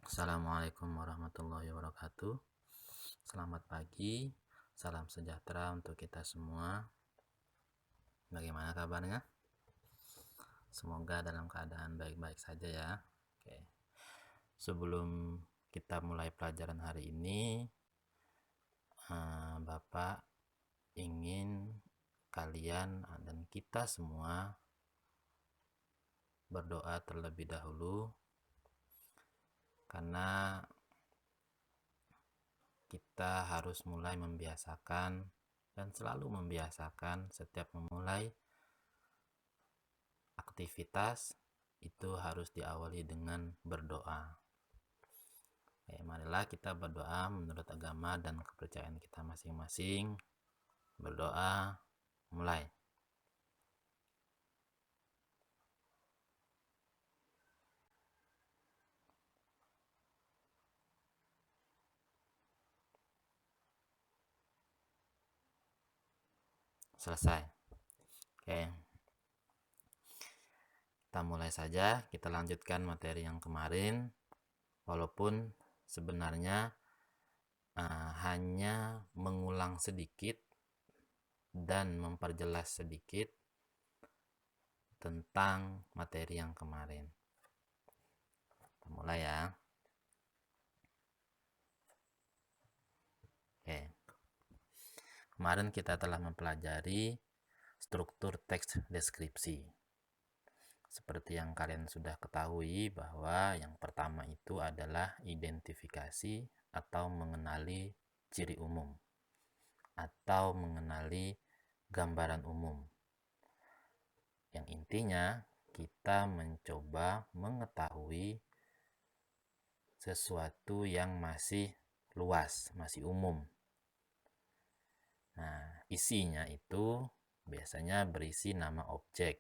Assalamualaikum warahmatullahi wabarakatuh. Selamat pagi, salam sejahtera untuk kita semua. Bagaimana kabarnya? Semoga dalam keadaan baik-baik saja ya. Oke. Sebelum kita mulai pelajaran hari ini, Bapak ingin kalian dan kita semua berdoa terlebih dahulu, karena kita harus mulai membiasakan dan selalu membiasakan setiap memulai aktivitas itu harus diawali dengan berdoa. Marilah kita berdoa menurut agama dan kepercayaan kita masing-masing. Berdoa, mulai. Selesai. Oke. Kita mulai saja, kita lanjutkan materi yang kemarin. Walaupun sebenarnya hanya mengulang sedikit dan memperjelas sedikit tentang materi yang kemarin. Kita mulai ya. Oke. Kemarin kita telah mempelajari struktur teks deskripsi. Seperti yang kalian sudah ketahui bahwa yang pertama itu adalah identifikasi atau mengenali ciri umum atau mengenali gambaran umum. Yang intinya kita mencoba mengetahui sesuatu yang masih luas, masih umum. Nah, isinya itu biasanya berisi nama objek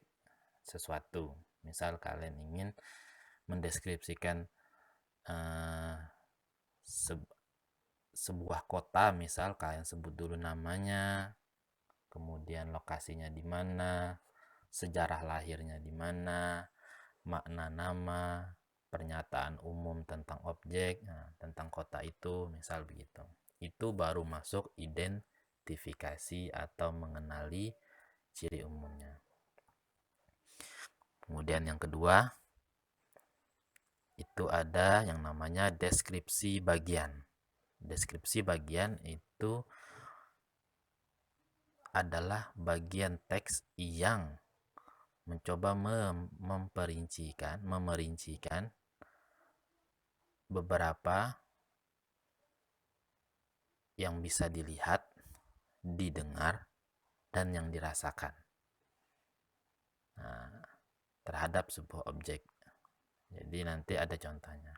sesuatu. Misal kalian ingin mendeskripsikan sebuah kota, misal kalian sebut dulu namanya, kemudian lokasinya di mana, sejarah lahirnya di mana, makna nama, pernyataan umum tentang objek, tentang kota itu, misal begitu. Itu baru masuk identifikasi atau mengenali ciri umumnya. Kemudian yang kedua, itu ada yang namanya deskripsi bagian. Deskripsi bagian itu adalah bagian teks yang mencoba memerincikan beberapa yang bisa dilihat, didengar, dan yang dirasakan terhadap sebuah objek. Jadi nanti ada contohnya.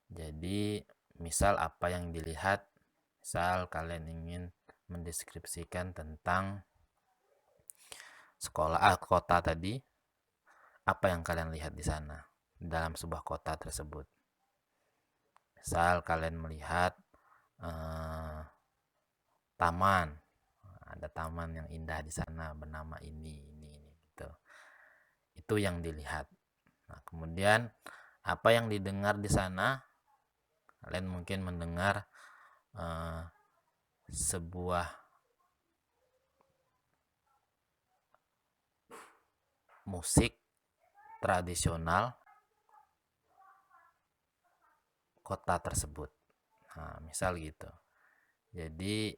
Jadi misal apa yang dilihat, misal kalian ingin mendeskripsikan tentang sekolah kota tadi, apa yang kalian lihat di sana dalam sebuah kota tersebut. Misal kalian melihat taman, ada taman yang indah di sana bernama ini gitu. Itu yang dilihat. Nah, kemudian apa yang didengar di sana, kalian mungkin mendengar sebuah musik tradisional kota tersebut. Nah, misal gitu. Jadi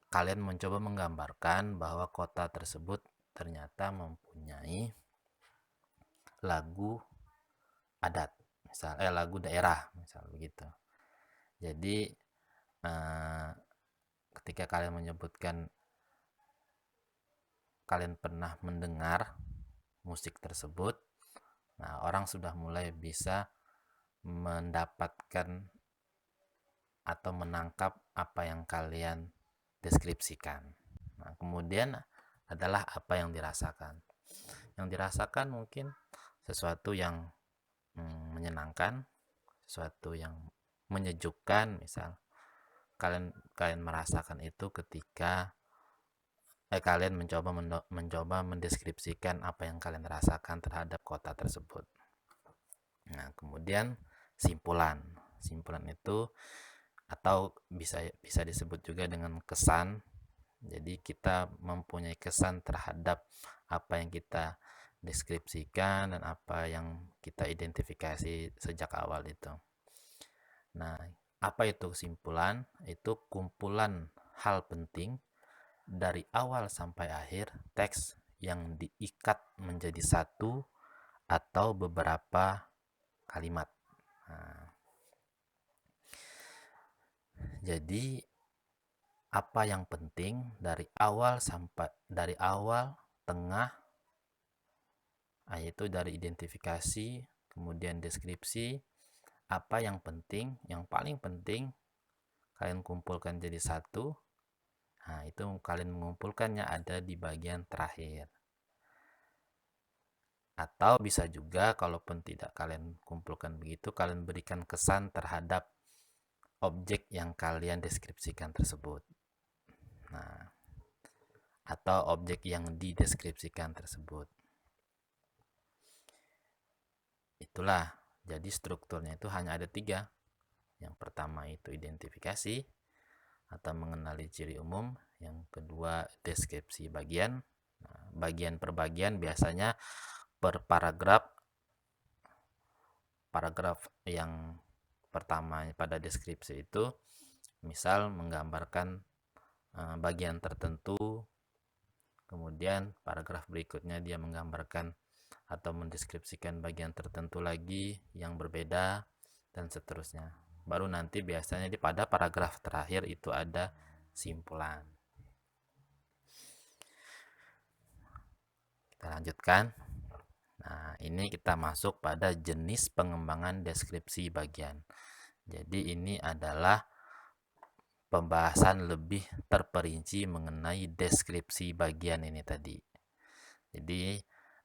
kalian mencoba menggambarkan bahwa kota tersebut ternyata mempunyai lagu adat, misal lagu daerah, misal begitu. Jadi ketika kalian menyebutkan kalian pernah mendengar musik tersebut, nah orang sudah mulai bisa mendapatkan atau menangkap apa yang kalian deskripsikan. Nah, kemudian adalah apa yang dirasakan. Yang dirasakan mungkin sesuatu yang menyenangkan, sesuatu yang menyejukkan, misal kalian merasakan itu ketika kalian mencoba mendeskripsikan apa yang kalian rasakan terhadap kota tersebut. Nah, kemudian simpulan. Simpulan itu atau bisa disebut juga dengan kesan. Jadi kita mempunyai kesan terhadap apa yang kita deskripsikan dan apa yang kita identifikasi sejak awal itu. Nah, apa itu kesimpulan? Itu kumpulan hal penting dari awal sampai akhir teks yang diikat menjadi satu atau beberapa kalimat. Nah, jadi apa yang penting dari awal, tengah, yaitu dari identifikasi, kemudian deskripsi, apa yang penting, yang paling penting kalian kumpulkan jadi satu. Nah, itu kalian mengumpulkannya ada di bagian terakhir. Atau bisa juga kalaupun tidak kalian kumpulkan begitu, kalian berikan kesan terhadap objek yang kalian deskripsikan tersebut. Nah, atau objek yang dideskripsikan tersebut. Itulah, jadi strukturnya itu hanya ada 3. Yang pertama itu identifikasi atau mengenali ciri umum. Yang kedua deskripsi bagian. Nah, bagian per bagian biasanya per paragraf. Paragraf yang pertama pada deskripsi itu misal menggambarkan bagian tertentu, kemudian paragraf berikutnya dia menggambarkan atau mendeskripsikan bagian tertentu lagi yang berbeda, dan seterusnya. Baru nanti biasanya pada paragraf terakhir itu ada simpulan. Kita lanjutkan. Nah, ini kita masuk pada jenis pengembangan deskripsi bagian. Jadi ini adalah pembahasan lebih terperinci mengenai deskripsi bagian ini tadi. Jadi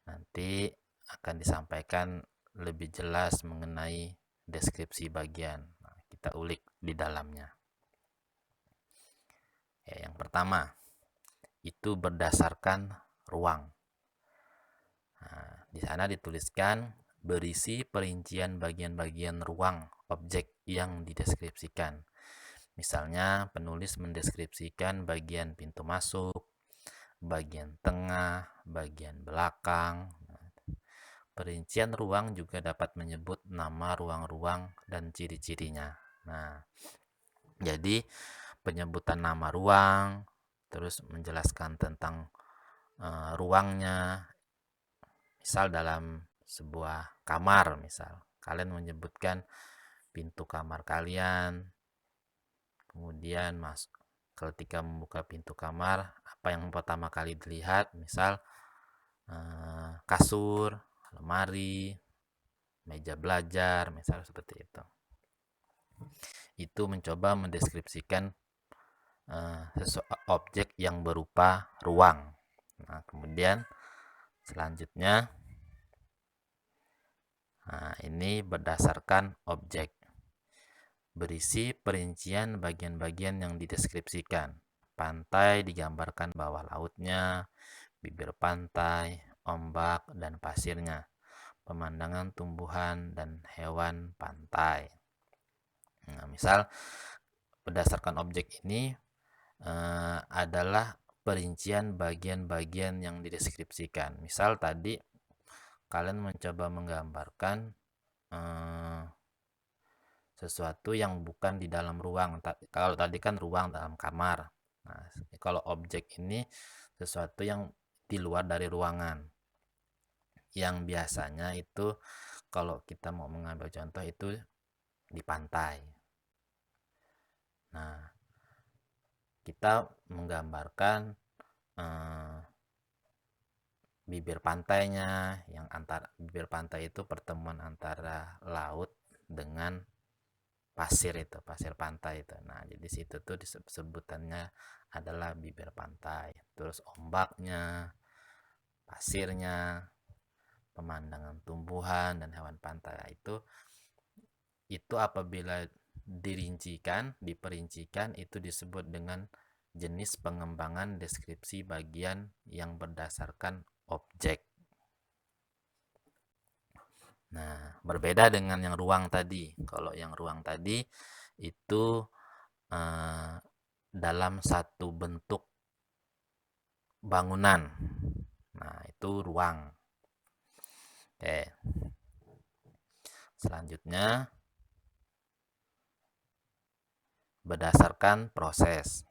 nanti akan disampaikan lebih jelas mengenai deskripsi bagian. Nah, kita ulik di dalamnya. Ya, yang pertama itu berdasarkan ruang. Nah, di sana dituliskan berisi perincian bagian-bagian ruang objek yang dideskripsikan. Misalnya penulis mendeskripsikan bagian pintu masuk, bagian tengah, bagian belakang. Perincian ruang juga dapat menyebut nama ruang-ruang dan ciri-cirinya. Nah, jadi penyebutan nama ruang, terus menjelaskan tentang ruangnya. Misal dalam sebuah kamar, misal kalian menyebutkan pintu kamar kalian, kemudian ketika membuka pintu kamar, apa yang pertama kali dilihat, misal kasur, lemari, meja belajar, misal seperti itu. Itu mencoba mendeskripsikan objek yang berupa ruang. Nah, kemudian selanjutnya, ini berdasarkan objek. Berisi perincian bagian-bagian yang dideskripsikan. Pantai digambarkan bawah lautnya, bibir pantai, ombak, dan pasirnya. Pemandangan tumbuhan dan hewan pantai. Nah, misal berdasarkan objek ini adalah perincian bagian-bagian yang dideskripsikan. Misal tadi kalian mencoba menggambarkan sesuatu yang bukan di dalam ruang. Kalau tadi kan ruang dalam kamar. Nah, kalau objek ini sesuatu yang di luar dari ruangan. Yang biasanya itu kalau kita mau mengambil contoh itu di pantai. Nah, kita menggambarkan bibir pantainya, yang bibir pantai itu pertemuan antara laut dengan pasir itu, pasir pantai itu. Nah, jadi situ tuh sebutannya adalah bibir pantai. Terus ombaknya, pasirnya, pemandangan tumbuhan dan hewan pantai itu apabila diperincikan itu disebut dengan jenis pengembangan deskripsi bagian yang berdasarkan objek. Nah, berbeda dengan yang ruang tadi. Kalau yang ruang tadi itu eh, dalam satu bentuk bangunan. Nah, itu ruang. Oke. Selanjutnya, berdasarkan proses.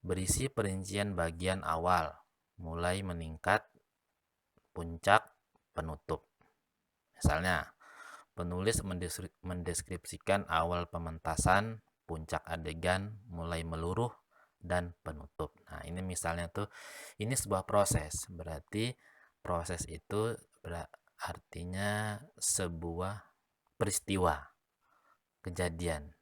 Berisi perincian bagian awal, mulai meningkat, puncak, penutup. Misalnya, penulis mendeskripsikan awal pementasan, puncak adegan, mulai meluruh, dan penutup. Nah, ini misalnya tuh, ini sebuah proses. Berarti proses itu artinya sebuah peristiwa, kejadian.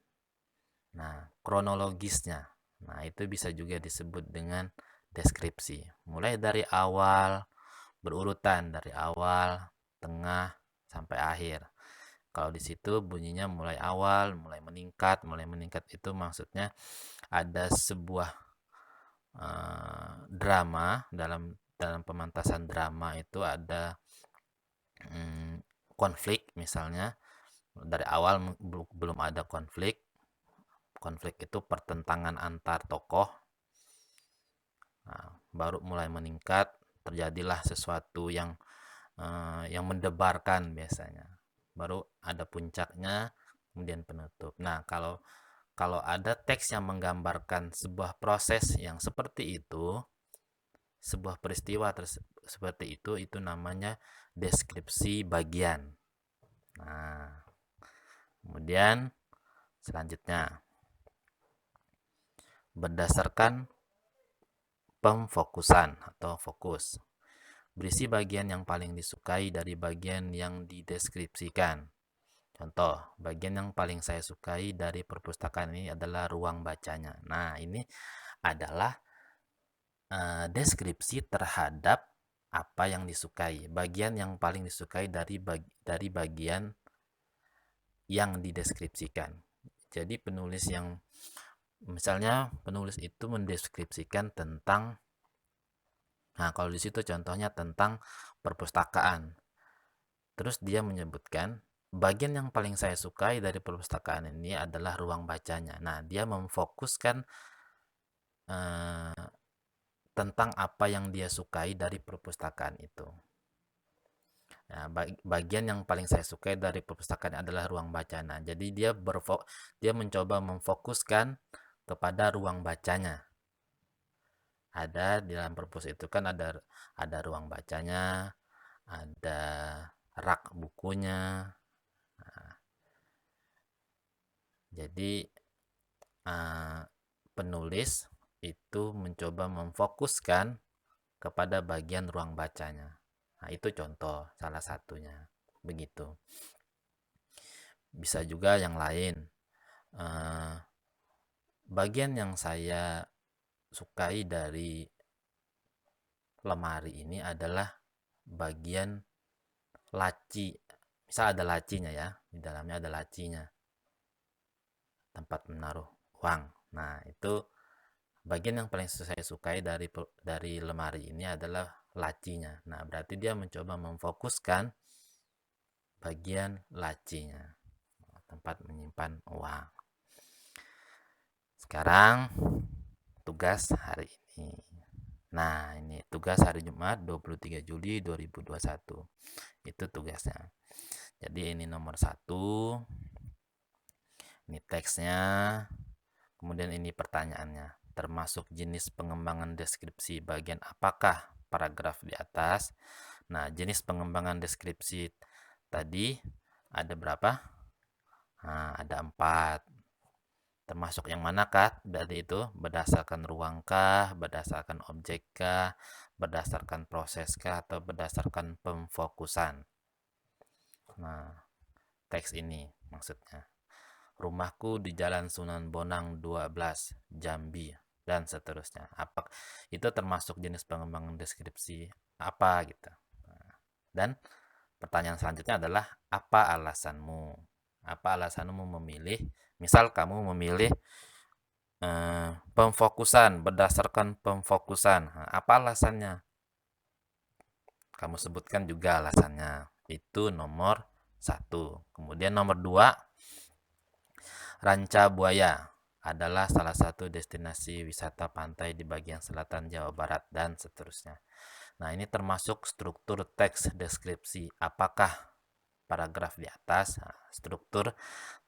Nah, kronologisnya. Nah, itu bisa juga disebut dengan deskripsi. Mulai dari awal, berurutan dari awal, tengah, sampai akhir. Kalau di situ bunyinya mulai awal, mulai meningkat itu maksudnya ada sebuah drama dalam pementasan drama itu ada konflik misalnya dari awal belum ada konflik itu pertentangan antar tokoh. Nah, baru mulai meningkat, terjadilah sesuatu yang mendebarkan biasanya. Baru ada puncaknya, kemudian penutup. Nah, kalau ada teks yang menggambarkan sebuah proses yang seperti itu, sebuah peristiwa seperti itu namanya deskripsi bagian. Nah, kemudian selanjutnya berdasarkan pemfokusan atau fokus. Berisi bagian yang paling disukai dari bagian yang dideskripsikan. Contoh, bagian yang paling saya sukai dari perpustakaan ini adalah ruang bacanya. Nah, ini adalah deskripsi terhadap apa yang disukai. Bagian yang paling disukai dari bagian yang dideskripsikan. Jadi penulis yang misalnya penulis itu mendeskripsikan tentang, nah kalau di situ contohnya tentang perpustakaan. Terus dia menyebutkan bagian yang paling saya sukai dari perpustakaan ini adalah ruang bacanya. Nah, dia memfokuskan tentang apa yang dia sukai dari perpustakaan itu. Nah, bagian yang paling saya sukai dari perpustakaan adalah ruang baca. Nah, jadi dia mencoba memfokuskan kepada ruang bacanya. Ada di dalam perpus itu kan ada ruang bacanya, ada rak bukunya. Nah, jadi penulis itu mencoba memfokuskan kepada bagian ruang bacanya. Nah, itu contoh salah satunya. Begitu. Bisa juga yang lain. Bagian yang saya sukai dari lemari ini adalah bagian laci. Misal ada lacinya ya, di dalamnya ada lacinya. Tempat menaruh uang. Nah, itu bagian yang paling saya sukai dari lemari ini adalah lacinya. Nah, berarti dia mencoba memfokuskan bagian lacinya, tempat menyimpan uang. Sekarang tugas hari ini. Nah, ini tugas hari Jumat 23 Juli 2021. Itu tugasnya. Jadi ini nomor 1. Ini teksnya. Kemudian ini pertanyaannya. Termasuk jenis pengembangan deskripsi bagian apakah paragraf di atas? Nah, jenis pengembangan deskripsi tadi ada berapa? Nah, ada 4. Termasuk yang manakah dari itu? Berdasarkan ruangkah, berdasarkan objekkah, berdasarkan proseskah, atau berdasarkan pemfokusan. Nah, teks ini maksudnya. Rumahku di Jalan Sunan Bonang 12, Jambi, dan seterusnya. Apa itu termasuk jenis pengembangan deskripsi apa gitu. Dan pertanyaan selanjutnya adalah apa alasanmu? Apa alasanmu memilih? Misal kamu memilih pemfokusan, berdasarkan pemfokusan. Nah, apa alasannya? Kamu sebutkan juga alasannya. Itu nomor 1. Kemudian nomor 2, Ranca Buaya adalah salah satu destinasi wisata pantai di bagian selatan Jawa Barat dan seterusnya. Nah, ini termasuk struktur teks deskripsi. Apakah paragraf di atas? Nah, struktur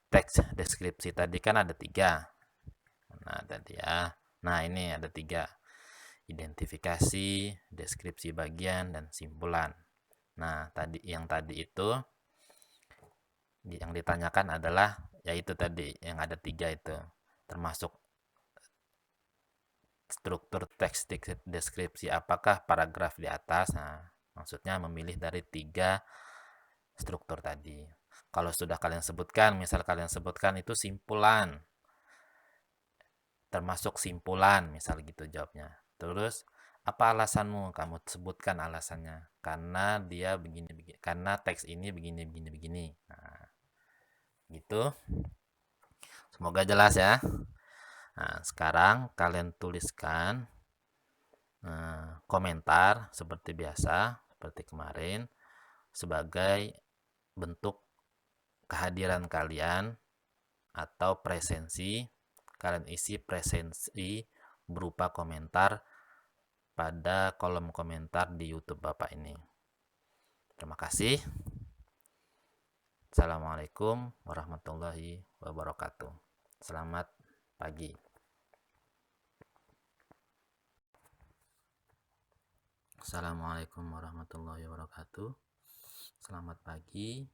teks deskripsi tadi kan ada 3. Nah, tadi ya. Nah, ini ada 3. Identifikasi, deskripsi bagian, dan simpulan. Nah, tadi itu yang ditanyakan adalah yaitu tadi yang ada 3 itu, termasuk struktur teks deskripsi. Apakah paragraf di atas? Nah, maksudnya memilih dari 3 struktur tadi. Kalau sudah kalian sebutkan, misal kalian sebutkan itu simpulan, termasuk simpulan, misal gitu jawabnya. Terus apa alasanmu? Kamu sebutkan alasannya. Karena dia begini begini, karena teks ini begini begini begini. Nah, gitu. Semoga jelas ya. Nah, sekarang kalian tuliskan komentar seperti biasa, seperti kemarin, sebagai bentuk kehadiran kalian atau presensi. Kalian isi presensi berupa komentar pada kolom komentar di YouTube Bapak ini. Terima kasih. Assalamualaikum warahmatullahi wabarakatuh. Selamat pagi. Assalamualaikum warahmatullahi wabarakatuh. Selamat pagi.